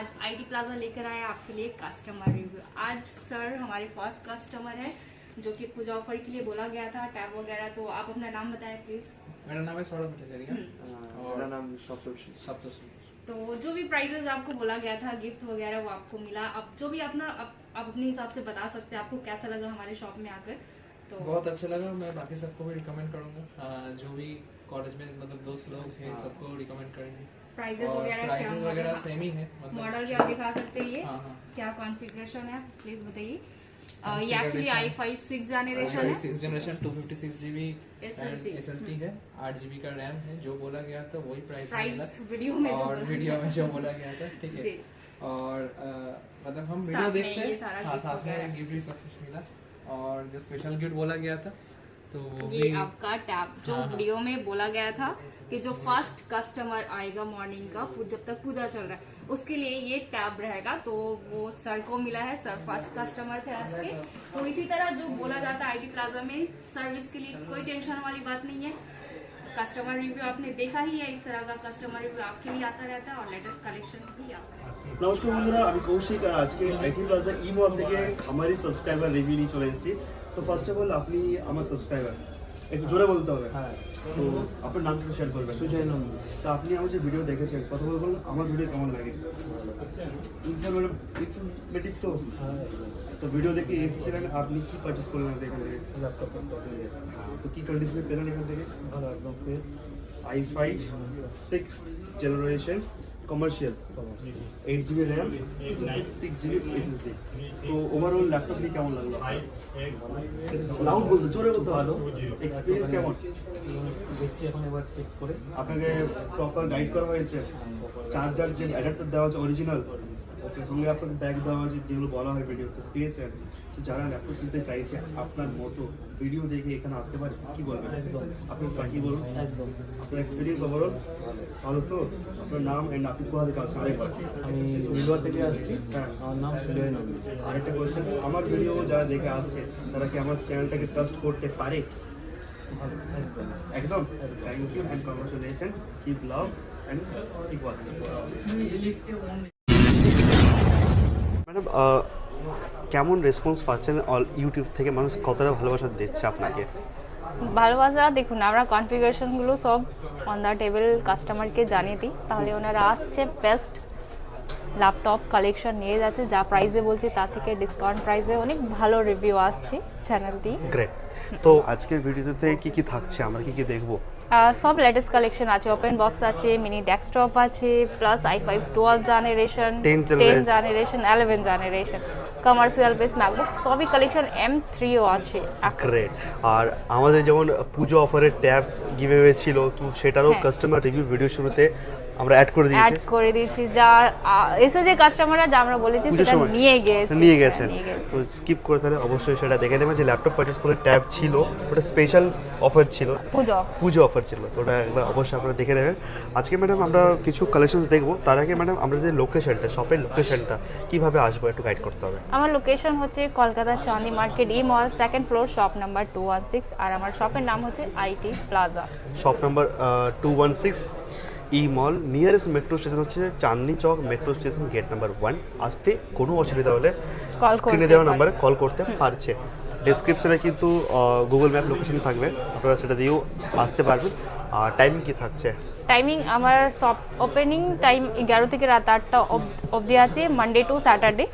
आज IT plaza लेकर आए आपके लिए कस्टमर रिव्यू। आज सर हमारे फर्स्ट कस्टमर है जो कि पूजा ऑफर के लिए बोला गया था टैब वगैरह, तो आप अपना नाम बताएं प्लीज। मेरा नाम है सौरभ भट्टाचार्य और मेरा नाम सप्तोषी। तो जो भी प्राइजेस आपको बोला गया था गिफ्ट वगैरह वो आपको मिला। अब जो भी अपना आप अपने हिसाब से बता सकते हैं आपको कैसा लगा हमारे शॉप में आकर। तो बहुत अच्छा लगा, मैं बाकी सबको भी रिकमेंड करूंगा, जो भी कॉलेज में मतलब दोस्त लोग हैं सबको रिकमेंड करेंगे। प्राइजेस वगैरह सेम ही है, मतलब मॉडल भी आप दिखा सकते हैं। ये क्या कॉन्फ़िगरेशन है प्लीज बताइए। ये एक्चुअली i5 6 जनरेशन है, 6 जनरेशन 256 GB SSD है, 8 GB का रैम है। जो बोला गया था वही प्राइस मिला वीडियो में जो बोला गया था, ठीक है। और मतलब हम वीडियो देखते हैं, साथ में गिफ्ट भी सब कुछ मिला। और जो स्पेशल गिफ्ट बोला गया था तो ये आपका टैब जो वीडियो में बोला गया था कि जो फर्स्ट कस्टमर आएगा मॉर्निंग का जब तक पूजा चल रहा है उसके लिए ये टैब रहेगा। तो वो सर को मिला है, सर फर्स्ट कस्टमर थे आज के। तो इसी तरह जो बोला जाता है आईटी प्लाजा में सर्विस के लिए कोई टेंशन वाली बात नहीं है। कस्टमर रिव्यू आपने देखा ही है, इस तरह का कस्टमर रिव्यू आपके लिए आता रहता है और लेटेस्ट कलेक्शन भी आता है। नमस्कार बंधुरा, আমি কৌশিক আর আজকে আইটি প্লাজা ই মল থেকে আমারই সাবস্ক্রাইবার রিভিউ নিয়ে চলে এসেছি। তো ফার্স্ট অফ অল আপনি আমার সাবস্ক্রাইবার, একটু জোরে বলতে হবে। হ্যাঁ, তো আপনার নামটা একটু শেয়ার করবেন। সুজয় নন্দী। তো আপনি আমার যে ভিডিও দেখেছেন কথা বলবেন আমার ভিডিও কেমন লাগে? ইনফরমেটিভ তো? তো ভিডিও দেখে এসেছিলেন, আপনি কি পারচেজ করলেন এখান থেকে? ল্যাপটপ। হ্যাঁ, তো কি কন্ডিশনে পেলেন এখান থেকে? ভালো, একদম fresh. i5 6th generation commercial 8 GB RAM 6 GB SSD। তো ওভারঅল ল্যাপটপ নিয়ে কেমন লাগলো? লাউড বলতে, জোরে বলতে ভালো। এক্সপেরিয়েন্স কেমন দেখছি এখন এবার চেক করে? আপনাকে প্রপার গাইড করা হয়েছে? চার্জার যে অ্যাডাপ্টার দেওয়া আছে অরিজিনাল, ওকে, সঙ্গে আপনাকে ব্যাগ দেওয়া আছে যেগুলো বলা হয় ভিডিওতে, পেয়েছেন? তো যারা ল্যাপটপ কিনতে চাইছে আপনার মতো ভিডিও দেখে এখানে আসতে পারে, কি বলবেন? আপনি কি বলুন? আপনার এক্সপিরিয়েন্স ওভারঅল ভালো তো? আপনার নাম এন্ড আপনি কোথা থেকে আসছেন? আমি রিলওয়ার থেকে আসছি। হ্যাঁ, আমার নাম সুজয় নন্দী। আরেকটা কোয়েশ্চেন, আমার ভিডিও যারা দেখে আসছে তারা কি আমার চ্যানেলটাকে ট্রাস্ট করতে পারে? একদম। Thank you and congratulation, keep love and keep watching. Madam, কেমন রেসপন্স পাচ্ছেন অল ইউটিউব থেকে? মানুষ কতটা ভালোবাসা দিচ্ছে আপনাকে? ভালোবাসা দেখুন, আমরা কনফিগারেশনগুলো সব অন দ্য টেবিল কাস্টমারকে জানিয়ে দিই, তাহলে ওনারা আসছে বেস্ট ল্যাপটপ কালেকশন নিয়ে যাচ্ছে। যা প্রাইসে বলছি তার থেকে ডিসকাউন্ট প্রাইসে অনেক ভালো রিভিউ আসছে চ্যানেলটি। গ্রেট। তো আজকের ভিডিওতে কি কি থাকছে, আমরা কি কি দেখবো? সব লেটেস্ট কালেকশন আছে, ওপেন বক্স আছে, মিনি ডেস্কটপ আছে, plus i5 12 generation, 10 generation, 11 generation, commercial base MacBook সবই কালেকশন M3ও আছে। গ্রেট। আর আমাদের যেমন পুজো অফারের ট্যাব গিভঅ্যাওয়ে ছিল, তো সেটারও কাস্টমার রিভিউ ভিডিও শুরুতে আমরা অ্যাড করে দিয়েছি। যা এসে যে কাস্টমাররা যা আমরা বলেছি সেটা নিয়ে গেছেন। তো স্কিপ করে তাহলে অবশ্যই সেটা দেখে নেবেন যে ল্যাপটপ পারচেজ করে ট্যাব ছিল, ওটা স্পেশাল অফার ছিল, পুজো অফার ছিল, তো ওটা একবার অবশ্যই আপনারা দেখে নেবেন। আজকে ম্যাডাম আমরা কিছু কালেকশনস দেখবো, তার আগে ম্যাডাম আমরা যে লোকেশনটা, শপের লোকেশনটা কিভাবে আসবো একটু গাইড করতে হবে। আমার লোকেশন হচ্ছে কলকাতা চাঁদনি মার্কেট ই মল, সেকেন্ড ফ্লোর, শপ নাম্বার 216। আর আমার শপের নাম হচ্ছে IT plaza, shop number 216 E mall. Nearest metro station হচ্ছে Chandni Chowk metro station, gate number 1। আসতে কোনো অসুবিধা হলে স্ক্রিনে দেওয়া নাম্বারে কল করতে পারছে। ডেসক্রিপশনে কিন্তু গুগল ম্যাপ লোকেশন থাকবে, আপনারা সেটা দিয়েও আসতে পারবেন। আর টাইমিং কি থাকছে? টাইমিং আমার শপ ওপেনিং টাইম 11 থেকে রাত 8টা অবধি আছে, Monday to Saturday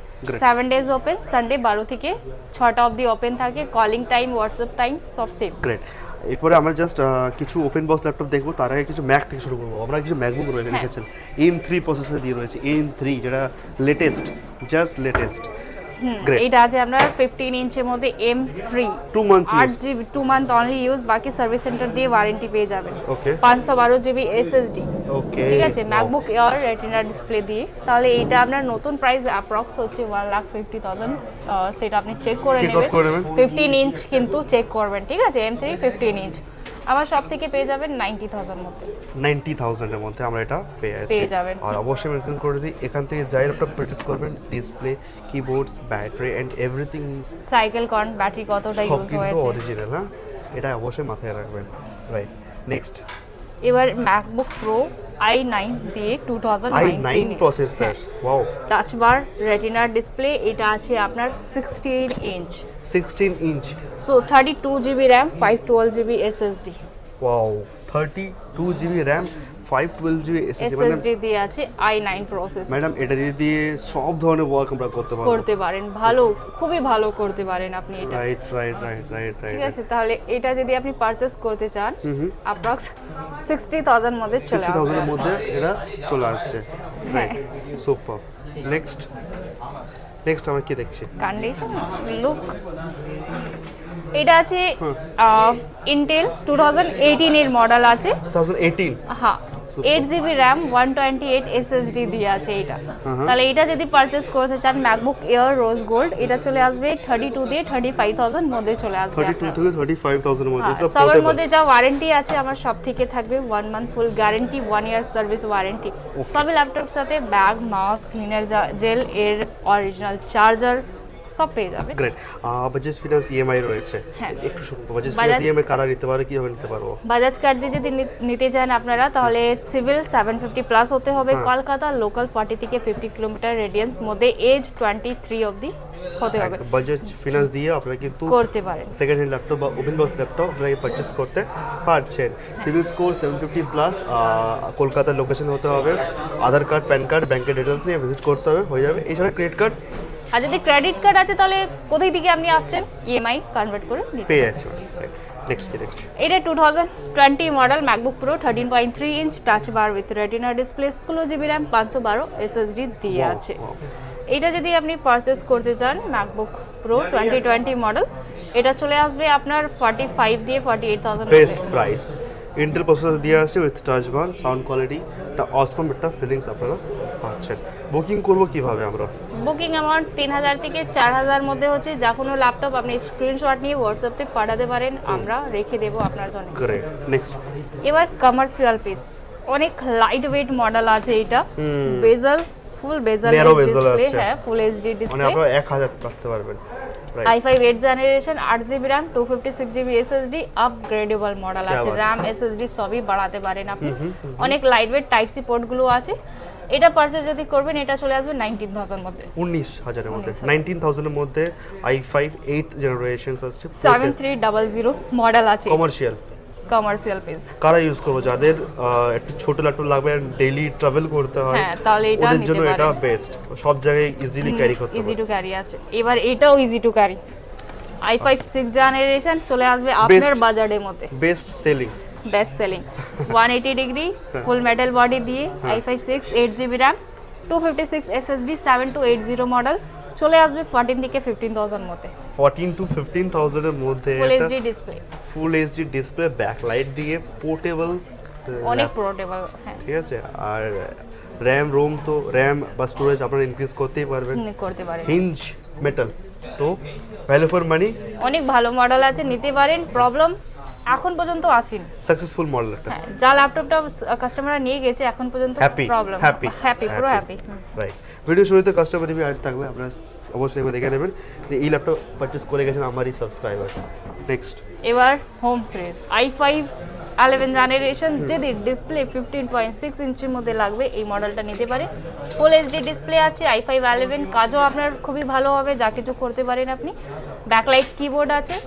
7 days open, Sunday 12 থেকে 6টা অবধি ওপেন থাকে। কলিং টাইম, হোয়াটসঅ্যাপ টাইম সব সেম। গ্রেট। এরপরে আমরা জাস্ট কিছু ওপেন বক্স ল্যাপটপ দেখবো, তার আগে কিছু ম্যাক থেকে শুরু করবো। আমরা কিছু ম্যাকবুক রয়েছে, লিখেছেন M3 প্রসেসর দিয়ে রয়েছে, M3 যেটা লেটেস্ট, জাস্ট লেটেস্ট। এটা আছে আপনার 15 ইঞ্চের মধ্যে M3 2 month 8GB 2 month only use, বাকি সার্ভিস সেন্টার দিয়ে ওয়ারেন্টি পেয়ে যাবেন। ওকে। 512 GB SSD, ওকে, ঠিক আছে, ম্যাকবুক এয়ার রেটিনা ডিসপ্লে দিয়ে। তাহলে এইটা আপনার নতুন প্রাইস অ্যাপ্রক্স হচ্ছে 1,50,000। সেটা আপনি চেক করে নেবেন। 15 ইঞ্চ কিন্তু চেক করবেন, ঠিক আছে। M3 15 ইঞ্চ আমার সব থেকে পেয়ে যাবেন 90,000 মধ্যে, 90,000 এর মধ্যে আমরা এটা পেয়ে যাবেন। আর অবশ্যই মেনশন করে দিই, এখান থেকে যাই ল্যাপটপ পারচেজ করবেন, display, keyboards, battery and everything, cycle count, battery কতটা ইউজ হয়েছে, অরিজিনাল। হ্যাঁ, এটা অবশ্যই মাথায় রাখবেন। রাইট, নেক্সট এবার ম্যাকবুক প্রো i9 দিয়ে 2019 i9 processor, wow. Touch bar, retina display, এটা আছে আপনার 16 inch, 16 inch, so 32 GB RAM, 512 GB SSD, wow. 32 GB RAM, 512 GB SSD দিয়ে আছে i9 প্রসেসর। ম্যাডাম এটা দিয়ে সব ধরনের ওয়ার্ক আমরা করতে পারেন, ভালো, খুবই ভালো করতে পারেন আপনি এটা। রাইট। ঠিক আছে, তাহলে এটা যদি আপনি পারচেজ করতে চান অ্যাপ্রক্স 60,000 মধ্যে চলে আসবে, 60,000 এর মধ্যে এটা চলে আসছে। Right, super. নেক্সট আমরা কি দেখছি? কন্ডিশন, লুক, এটা আছে ইন্টেল 2018 এর মডেল আছে, 2018, হ্যাঁ, 8 জিবি র্যাম, 128 এসএসডি দিয়ে আছে এটা। তাহলে এটা যদি পারচেজ করতে চান ম্যাকবুক এয়ার রোজ গোল্ড, এটা চলে আসবে 32 দিয়ে 35,000 মধ্যে চলে আসবে। 32 থেকে 35,000 এর মধ্যে সব সবার মধ্যে যা ওয়ারেন্টি আছে আমার সব থেকে থাকবে 1 month full guarantee, 1 year service warranty. সবই ল্যাপটপ সাথে ব্যাগ, মাউস, ক্লিনার জেল, এর অরিজিনাল চার্জার সব পেয়ে যাবে। গ্রেট। বাজাজ ফিনান্স ইএমআই রয়েছে, একটু শুনুন, বাজাজ ফিনান্স ইএমআই কারা নিতে পারে, কিভাবে নিতে পারবো? বাজাজ কার্ড দিয়ে যদি নিতে চান আপনারা, তাহলে সিভিল 750 প্লাস হতে হবে, কলকাতা লোকাল 40 থেকে 50 কিলোমিটার রেডিয়ান্স মধ্যে, এজ 23 অবধি হতে হবে। বাজাজ ফিনান্স দিয়ে আপনারা কিন্তু করতে পারেন, সেকেন্ড হ্যান্ড ল্যাপটপ বা ওপেন বক্স ল্যাপটপ আপনারা পারচেস করতে পারছেন। সিভিল স্কোর 750 প্লাস, কলকাতার লোকেশন হতে হবে, আধার কার্ড, প্যান কার্ড, ব্যাংকের ডিটেলস নিয়ে ভিজিট করতে হবে, হয়ে যাবে। এছাড়া ক্রেডিট কার্ড, আর যদি ক্রেডিট কার্ড আছে তাহলে কোথায় থেকে আপনি আসছেন ইএমআই কনভার্ট করে নিতে পেয়ে যাচ্ছে। নেক্সট কি দেখছি? এটা 2020 model MacBook pro 13.3 inch, touch bar with retina display, 16 GB RAM, 512 SSD দিয়ে আছে। এটা যদি আপনি পারচেস করতে চান ম্যাকবুক প্রো 2020 মডেল, এটা চলে আসবে আপনার 45 দিয়ে 48,000 বেস্ট প্রাইস। ইন্টেল প্রসেসর দিয়ে আসছে with touch bar, sound quality, একটা অসম একটা ফিলিংস আপনারা পাচ্ছেন। বুকিং করব কিভাবে আমরা? বুকিং অ্যামাউন্ট 3,000 থেকে 4,000 মধ্যে হচ্ছে। যা কোনো ল্যাপটপ আপনি স্ক্রিনশট নিয়ে হোয়াটসঅ্যাপে পাঠাতে পারেন, আমরা রেখে দেবো আপনার জন্য। গ্রেট। নেক্সট এবার কমার্শিয়াল পিস, অনেক লাইট ওয়েট মডেল আছে এটা, বেজেল, ফুল বেজেল ডিসপ্লে, হ্যাঁ, ফুল এইচডি মানে ডিসপ্লে, আপনারা 1000 রাখতে পারবেন। i5 8 generation, 8 GB RAM, 256 GB SSD, upgradeable model আছে, র্যাম এসএসডি সবই বাড়াতে পারেন আপনি। অনেক লাইট ওয়েট টাইপ সি পোর্টগুলো আছে। এটা পারচেজ যদি করবেন এটা চলে আসবে 19,000 মধ্যে, 19,000 এর মধ্যে, 19,000 এর মধ্যে i5 8 জেনারেশনস আসছে, 7300 মডেল আছে, কমার্শিয়াল পিস। কারা ইউজ করবে? যাদের একটু ছোট ল্যাপটপ লাগবে আর ডেইলি ট্রাভেল করতে হয়, হ্যাঁ, তাহলে এটা ওদের নিতে জন্য এটা পারেন। বেস্ট, সব জায়গায় ইজিলি ক্যারি করতে ইজি পারবে। টু ক্যারি আছে। এবার এটাও easy to carry, i5 6 generation চলে আসবে আপনার বাজারের মধ্যে, best selling, best selling, 180 degree ফুল মেটাল বডি দিয়ে, i5 6 8 GB RAM, 256 SSD, 7280 model, চলে আসবে 14 থেকে 15,000 মধ্যে, 14 to 15,000 এর মধ্যে। Full HD display, full HD display, backlight দিয়ে, পোর্টেবল, অনেক পোর্টেবল, হ্যাঁ, ঠিক আছে। আর রোম তো র্যাম বা স্টোরেজ আপনারা ইনক্রিজ করতেই পারবেন, করতে পারেন। হিঞ্জ মেটাল, তো ভ্যালু ফর মানি, অনেক ভালো মডেল আছে, নিতে পারেন। প্রবলেম এখন পর্যন্ত আসেনি, সাকসেসফুল মডেল একটা। হ্যাঁ, যা ল্যাপটপটা কাস্টমাররা নিয়ে গেছে এখন পর্যন্ত প্রবলেম হ্যাপি, পুরো হ্যাপি। রাইট। ভিডিও শুরুতে কাস্টমার রিভিউ অ্যাড থাকবে, আপনারা অবশ্যই একবার দেখে নেবেন যে এই ল্যাপটপ পারচেজ করে গেছেন আমারই সাবস্ক্রাইবার। নেক্সট এবার হোম সিরিজ, i5 11 জেনারেশন, যদি ডিসপ্লে 15.6 ইঞ্চির মধ্যে লাগবে এই মডেলটা নিতে পারে। ফুল এইচডি ডিসপ্লে আছে, i5 11, কাজও আপনার খুবই ভালো হবে, যা কিছু করতে পারেন আপনি। ব্যাকলাইট কিবোর্ড আছে,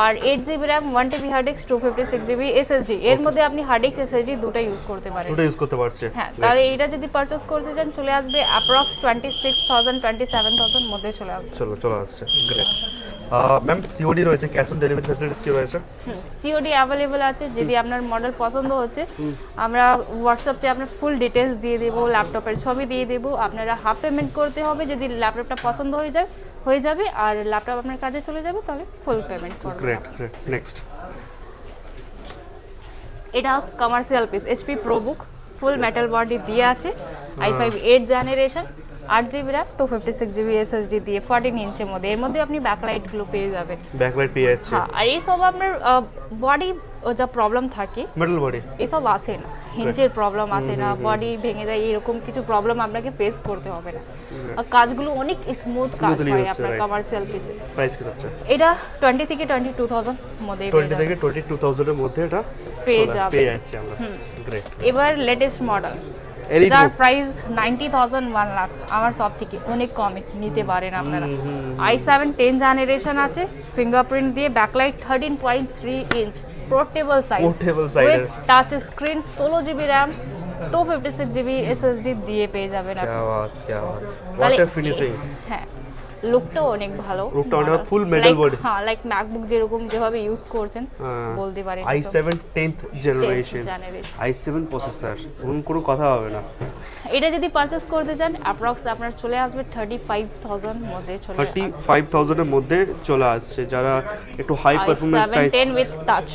আর 8 GB RAM, 1 TB hard disk, 256 GB SSD, এর মধ্যে আপনি হার্ড ডিস্ক এসএসডি দুটো ইউজ করতে পারেন, দুটো ইউজ করতে পারছে। হ্যাঁ, তাহলে এইটা যদি পারচেজ করতে চান চলে আসবে অ্যাপ্রক্স 26,000 27,000 মধ্যে চলে আসবে। চলে আসছে। গ্রেট। ম্যাম সিওডি রয়েছে, ক্যাশ অন ডেলিভারি ফ্যাসিলিটিস কি রয়েছে? সিওডি অ্যাভেলেবল আছে, যদি আপনার মডেল পছন্দ হচ্ছে আমরা হোয়াটসঅ্যাপে আপনার ফুল ডিটেলস দিয়ে দেবো, ল্যাপটপের ছবি দিয়ে দেবো, আপনারা হাফ পেমেন্ট করতে হবে, যদি ল্যাপটপটা পছন্দ হয়ে যাবে আর ল্যাপটপ আপনার কাজে চলে যাবে তাহলে ফুল পেমেন্ট করবেন। গ্রেট। নেক্সট এটা কমার্শিয়াল পিস, HP প্রোবুক, ফুল মেটাল বডি দিয়ে আছে, i5 8 generation, 8 GB RAM, 256 GB SSD দিয়ে, 14 ইঞ্চের মধ্যে, এর মধ্যে আপনি ব্যাকলাইটগুলো পেয়ে যাবেন, ব্যাকলাইট পেয়ে যাচ্ছে। হ্যাঁ, আর এই সব আপনার বডি যা প্রবলেম থাকে, মেটাল বডি, এসব আসে না, হিঞ্জের প্রবলেম আসে না, বডি ভেঙে যায়, এরকম কিছু প্রবলেম আপনাকে ফেস করতে হবে না, আর কাজগুলো অনেক স্মুথ কাজ হয় আপনার কমার্শিয়াল পিসে। প্রাইস কি হচ্ছে? এটা 20 থেকে 22,000 মধ্যে, 20 থেকে 22,000 এর মধ্যে এটা পেয়ে যাবে পেয়ে যাচ্ছি আমরা। গ্রেট। এবার লেটেস্ট মডেল যার প্রাইস 90,000 1 লাখ আমার সব থেকে অনেক কমে নিতে পারেন আপনারা। i7 10 জেনারেশন আছে, ফিঙ্গারপ্রিন্ট দিয়ে, backlight 13.3 inch, portable size with touch screen, 16 GB RAM, 256 GB SSD দিয়ে পেয়ে যাবেন আপনি। क्या बात क्या बात, ওয়াটার ফিনিশিং। হ্যাঁ, লুকটাও অনেক ভালো, লুকটা অনেক ফুল মেটাল বডি। হ্যাঁ, লাইক ম্যাকবুক যেরকম যেভাবে ইউজ করছেন বলতে পারেন। i7 10th generation i7 processor, কোনো কথা হবে না। এটা যদি পারচেজ করতে চান অ্যাপ্রক্স আপনার চলে আসবে 35,000 মধ্যে চলে আসবে। 35,000 এর মধ্যে চলে আসছে। যারা একটু হাই পারফরম্যান্স চাইছে, i7 10 উইথ টাচ,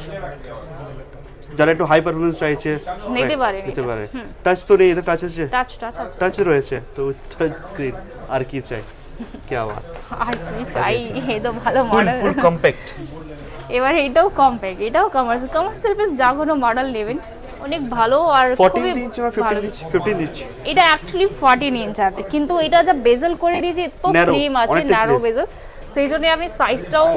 যারা একটু হাই পারফরম্যান্স চাইছে নিতে পারে। টাচ তো নেই, এটা টাচ আছে, টাচ আছে, টাচ রয়েছে তো টাচ স্ক্রিন, আর কি চাই? কি বাত, আর কি চাই? এই তো ভালো মডেল, ফুল কম্প্যাক্ট। এবারে এটাও কম্প্যাক্ট, এটাও কমার্শিয়াল পিস, যা কোনো মডেল নেবেন অনেক ভালো আর খুবই 14 ইঞ্চ না 15 ইঞ্চ? এটা অ্যাকচুয়ালি 14 ইঞ্চ আছে, কিন্তু এটা যা বেজেল করে দিয়েছে তো স্লিম আছে, ন্যারো বেজেল, সেই জন্য আমি সাইজটাও,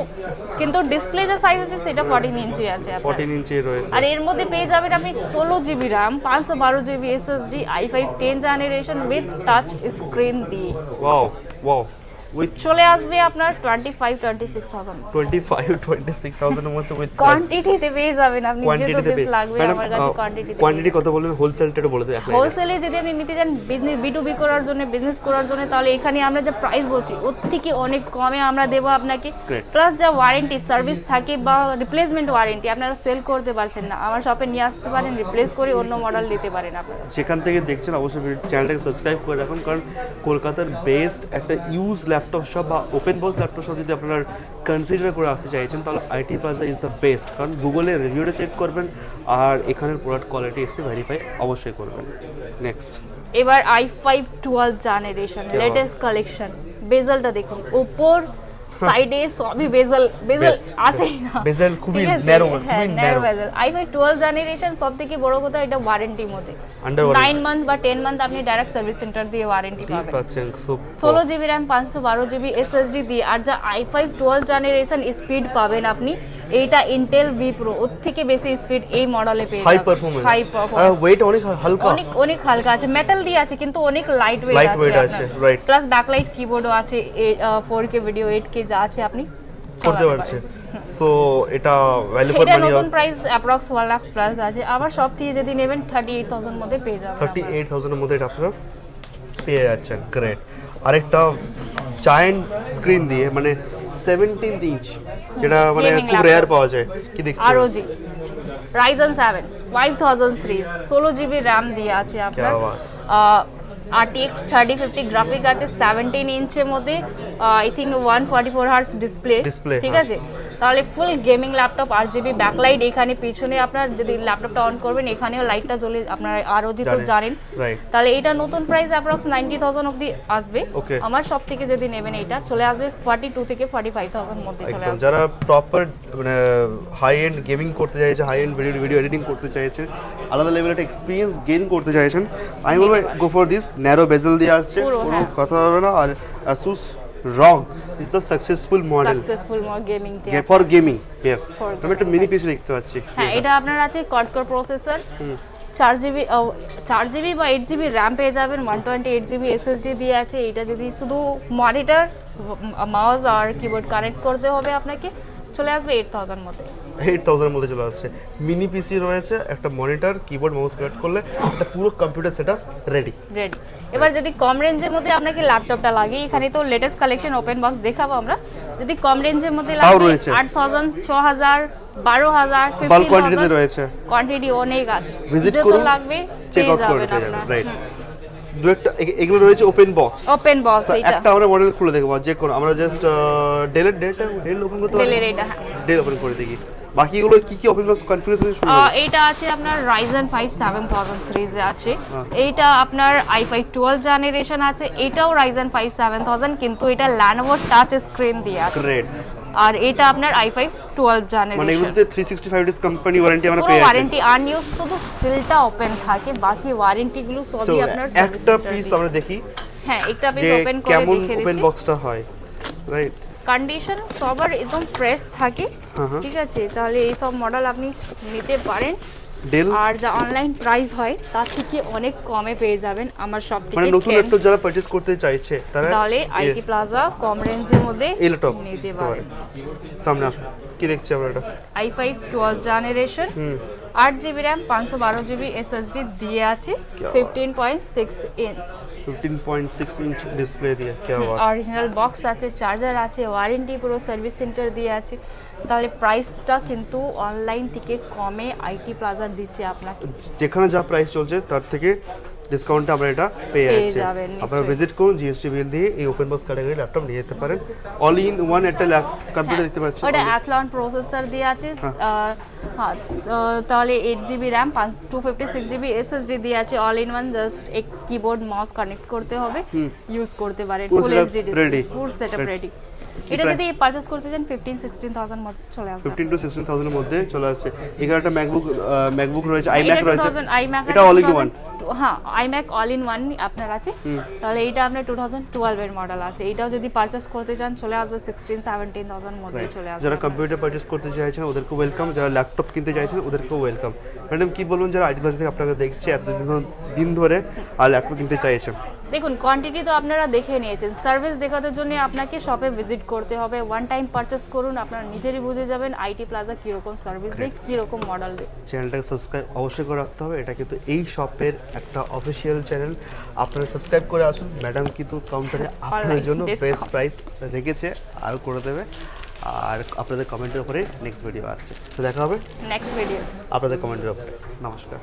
কিন্তু ডিসপ্লে যে সাইজ আছে সেটা 14 ইঞ্চি আছে আপনার। 14 ইঞ্চি রয়েছে। আর এর মধ্যে পেয়ে যাবেন আপনি 16 GB RAM, 512 GB SSD, i5 10 generation with touch screen দিয়ে। ওয়াও ওয়াও, উইথ চলে আসবে আপনার 25-26,000 25-26,000 এর মধ্যে উইথ কোয়ান্টিটিতে পেয়ে যাবেন আপনি, যেহেতু বেশ লাগবে আমার কাছে কোয়ান্টিটি কত বলবেন? হোলসেলটা বলে দেন। হোলসেলে যদি আপনি নিতে চান বিজনেস B2B করার জন্য, বিজনেস করার জন্য, তাহলে এখানে আমরা যে প্রাইস বলছি ওর থেকে অনেক কমে আমরা দেবো আপনাকে। প্লাস যা ওয়ারেন্টি সার্ভিস থাকে বা রিপ্লেসমেন্ট ওয়ারেন্টি, আপনারা সেল করতে পারছেন না, আমার শপে নিয়ে আসতে পারেন, রিপ্লেস করে অন্য মডেল নিতে পারেন আপনারা। যেখান থেকে দেখছেন অবশ্যই চ্যানেলটাকে সাবস্ক্রাইব করে রাখুন, কারণ কলকাতার বেস্ট একটা ইউজ ল্যাপটপ শপ বা ওপেন বক্স ল্যাপটপ শপ যদি আপনারা কনসিডার করে আসতে চাইছেন, তাহলে IT plaza is the best. কারণ গুগলে রিভিউটা চেক করবেন আর এখানের প্রোডাক্ট কোয়ালিটি এসে ভেরিফাই অবশ্যই করবেন। নেক্সট, এবার i5 12 জেনারেশন লেটেস্ট কালেকশন, বেজেলটা দেখুন, উপর সাইডে সবই বেজেল আসেই না, বেজেল খুবই ন্যারো, খুবই ন্যারো বেজেল। i5 12 জেনারেশন, সবথেকে বড় কথা এটা ওয়ারেন্টির মধ্যে 9 মান্থ বা 10 মান্থ আপনি ডাইরেক্ট সার্ভিস সেন্টার দিয়ে ওয়ারেন্টি পাবেন। 16 জিবি র‍্যাম, 512 জিবি এসএসডি দিয়ে। আর যা i5 12 জেনারেশন স্পিড পাবেন আপনি, এইটা ইন্টেল V Pro, ওর থেকে বেশি স্পিড এই মডেলে পেয়ে যাবেন। হাই পারফরম্যান্স, ওয়েট অনেক হালকা, অনেক হালকা আছে, মেটাল দিয়ে আছে কিন্তু অনেক লাইট ওয়েট আছে, রাইট। প্লাস ব্যাকলাইট কিবোর্ডও আছে, 4K ভিডিও 8K যা আছে আপনি করতে পারছে। সো এটা ভ্যালু ফর এটা মানি। নতুন প্রাইস অ্যাপ্রক্স 1 লাখ প্লাস আছে। আমার সব থেকে যদি নেবেন 38,000 মধ্যে পেয়ে যাবেন। 38,000 এর মধ্যে এটা আপনারা পেয়ে যাচ্ছেন। গ্রেট। আরেকটা জায়ান্ট স্ক্রিন দিয়ে, মানে 17 ইঞ্চ, যেটা মানে খুব রেয়ার পাওয়া যায়। কি দেখছেন? ROG Ryzen 7 5000 series, 16 GB RAM দিয়ে আছে আপনার। RTX 3050 গ্রাফিক আছে, 17 ইঞ্চের মধ্যে, আই থিঙ্ক 144 হার্জ ডিসপ্লে, ঠিক আছে। তাহলে full gaming laptop, RGB backlight, এখানে পিছনে আপনার যদি ল্যাপটপটা অন করবেন এখানেও লাইটটা জ্বলে, আপনার ROG তো জানেন। তাহলে এটা নতুন প্রাইস অ্যাপ্রক্স 90,000 অবধি আসবে। আমার সব থেকে যদি নেবেন এটা চলে আসবে 42 থেকে 45,000 মধ্যে চলে আসবে। যারা প্রপার মানে হাই এন্ড গেমিং করতে চাইছে, হাই এন্ড ভিডিও এডিটিং করতে চাইছে, আলাদা লেভেলের একটা এক্সপিরিয়েন্স গেইন করতে চাইছেন, আমি বলবো গো ফর দিস। ন্যারো বেজেল দিয়ে আসছে, কোনো কথা হবে না। আর asus ROG is the successful model gaming for gaming, yes। আমি একটা মিনি পিসি দেখতে পাচ্ছি। হ্যাঁ, এটা আপনার আছে কোয়াড কোর প্রসেসর, 4GB বা 8GB র‍্যাম পেয়ে যাবেন, 128GB এসএসডি দিয়ে আছে। এটা যদি শুধু মনিটর, মাউস আর কিবোর্ড কানেক্ট করতে হবে আপনাকে, চলে আসবে 8,000 মধ্যে। 8,000 মধ্যে চলে আসছে। মিনি পিসি রয়েছে, একটা মনিটর, কিবোর্ড, মাউস কানেক্ট করলে একটা পুরো কম্পিউটার সেটআপ রেডি। এবার যদি কম রেঞ্জের মধ্যে আপনাকে ল্যাপটপটা লাগে, এখানে তো লেটেস্ট কালেকশন ওপেন বক্স দেখাবো আমরা। যদি কম রেঞ্জের মধ্যে লাগে 8,000, 6,000, 12,000, 15,000 রয়েছে, কোয়ান্টিটি অনেক আছে। ভিজিট করুন, লাগবে চেক আউট করে যাবেন, রাইট। এগুলো রয়েছে ওপেন বক্স। এটা একটা আমরা মডেল খুলে দেখব, যে কোন আমরা জাস্ট ডেল ওপেন করতে পারি, ডেল ওপেন করে দেখি। বাকিগুলো কি কি ওপেন বক্স কনফিগারেশন শুরু হবে? এটা আছে আপনার Ryzen 5 7000 সিরিজে আছে। এইটা আপনার i5 12 জেনারেশন আছে। এটাও Ryzen 5 7000, কিন্তু এটা lenovo টাচ স্ক্রিন দিয়ে আছে। গ্রেট। আর এটা আপনার i5 12 জেনারেশন, মানে এগুলোতে 365 ডেজ কোম্পানি ওয়ারেন্টি আমরা পেয়ে যাচ্ছি। ওয়ারেন্টি আনইউজ, শুধু সিলটা ওপেন থাকে, বাকি ওয়ারেন্টি গুলো সবই আপনার সার্ভিস। একটা পিস আমরা দেখি, হ্যাঁ একটা পিস ওপেন করে কেমন দেখিয়ে দিচ্ছি। ওপেন বক্সটা হয়, রাইট। কন্ডিশন সবার একদম ফ্রেশ থাকে, ঠিক আছে। তাহলে এই সব মডেল আপনি নিতে পারেন। ডেল আর যা অনলাইন প্রাইস হয় তার থেকে অনেক কমে পেয়ে যাবেন আমার সব থেকে। মানে নতুন ল্যাপটপ যারা পারচেজ করতে চাইছে তারা তাহলে আইটি প্লাজা কম রেঞ্জের মধ্যে এই ল্যাপটপ নিতে পারেন। সামনে আসুন, কি দেখছি আমরা এটা i5 12 generation 8GB RAM 512GB SSD দিয়ে আছে 15.6 ইঞ্চ 15.6 ইঞ্চ ডিসপ্লে দিয়ে কি আওয়াজ। অরিজিনাল বক্স আছে, চার্জার আছে, ওয়ারেন্টি পুরো সার্ভিস সেন্টার দিয়ে আছে। তাহলে প্রাইসটা কিন্তু অনলাইন থেকে কমে আইটি প্লাজা দিচ্ছে আপনাকে। যেখানে যা প্রাইস চলছে তার থেকে ডিসকাউন্টে আমরা এটা পেয়ে যাচ্ছি। যাবেন নিশ্চয়ই। আপনারা ভিজিট করুন, জিএসটি বিল দিয়ে এই ওপেন বক্স ক্যাটাগরি ল্যাপটপ নিয়ে যেতে পারেন। অল ইন ওয়ান একটা কম্পিউটার দেখতে পাচ্ছেন, ওটা অ্যাথলন প্রসেসর দিয়ে আছে। হ্যাঁ, তাহলে 8GB RAM 256GB SSD দিয়ে আছে। অল ইন ওয়ান, জাস্ট এক কিবোর্ড মাউস কানেক্ট করতে হবে, ইউজ করতে পারেন। Full ফুল setup HD display, ready. Full setup ready. এটা যদি পারচেজ করতে চান 15-16,000 মধ্যে চলে আসবে। 15 to 16,000 এর মধ্যে চলে আসছে। এখানে একটা ম্যাকবুক রয়েছে, এটা আইম্যাক রয়েছে, 2000 iMac এটা অল ইন ওয়ান। হ্যাঁ, iMac অল ইন ওয়ান আপনার আছে। তাহলে এইটা আপনার 2012 এর মডেল আছে। এইটাও যদি পারচেজ করতে চান চলে আসবে 16-17,000 মধ্যে চলে আসবে। যারা কম্পিউটার পারচেজ করতে চাইছেন ওদেরকে ওয়েলকাম, যারা ল্যাপটপ কিনতে চাইছেন ওদেরকেও ওয়েলকাম। ম্যাডাম কি বলুন, যারা আইটি প্লাজা থেকে আপনাকে দেখছে এতদিন ধরে আর ল্যাপটপ কিনতে চাইছেন? দেখুন, কোয়ান্টিটি তো আপনারা দেখে নিয়েছেন, সার্ভিস দেখাতে জন্য আপনাকে শপে ভিজিট করতে হবে। ওয়ান টাইম পারচেস করুন, আপনারা নিজেরই বুঝে যাবেন আইটি প্লাজা কীরকম সার্ভিস দেয়, কীরকম মডেল দেয়। চ্যানেলটাকে সাবস্ক্রাইব অবশ্যই করে রাখতে হবে, এটা কিন্তু এই শপের একটা অফিসিয়াল চ্যানেল। আপনারা সাবস্ক্রাইব করে আসুন, ম্যাডাম কিন্তু কাউন্টারে আপনাদের জন্য বেস্ট প্রাইস রেখেছে, আর করে দেবে। আর আপনাদের কমেন্টের উপরে নেক্সট ভিডিও আসছে, তো দেখা হবে নেক্সট ভিডিও আপনাদের কমেন্টের উপরে। নমস্কার।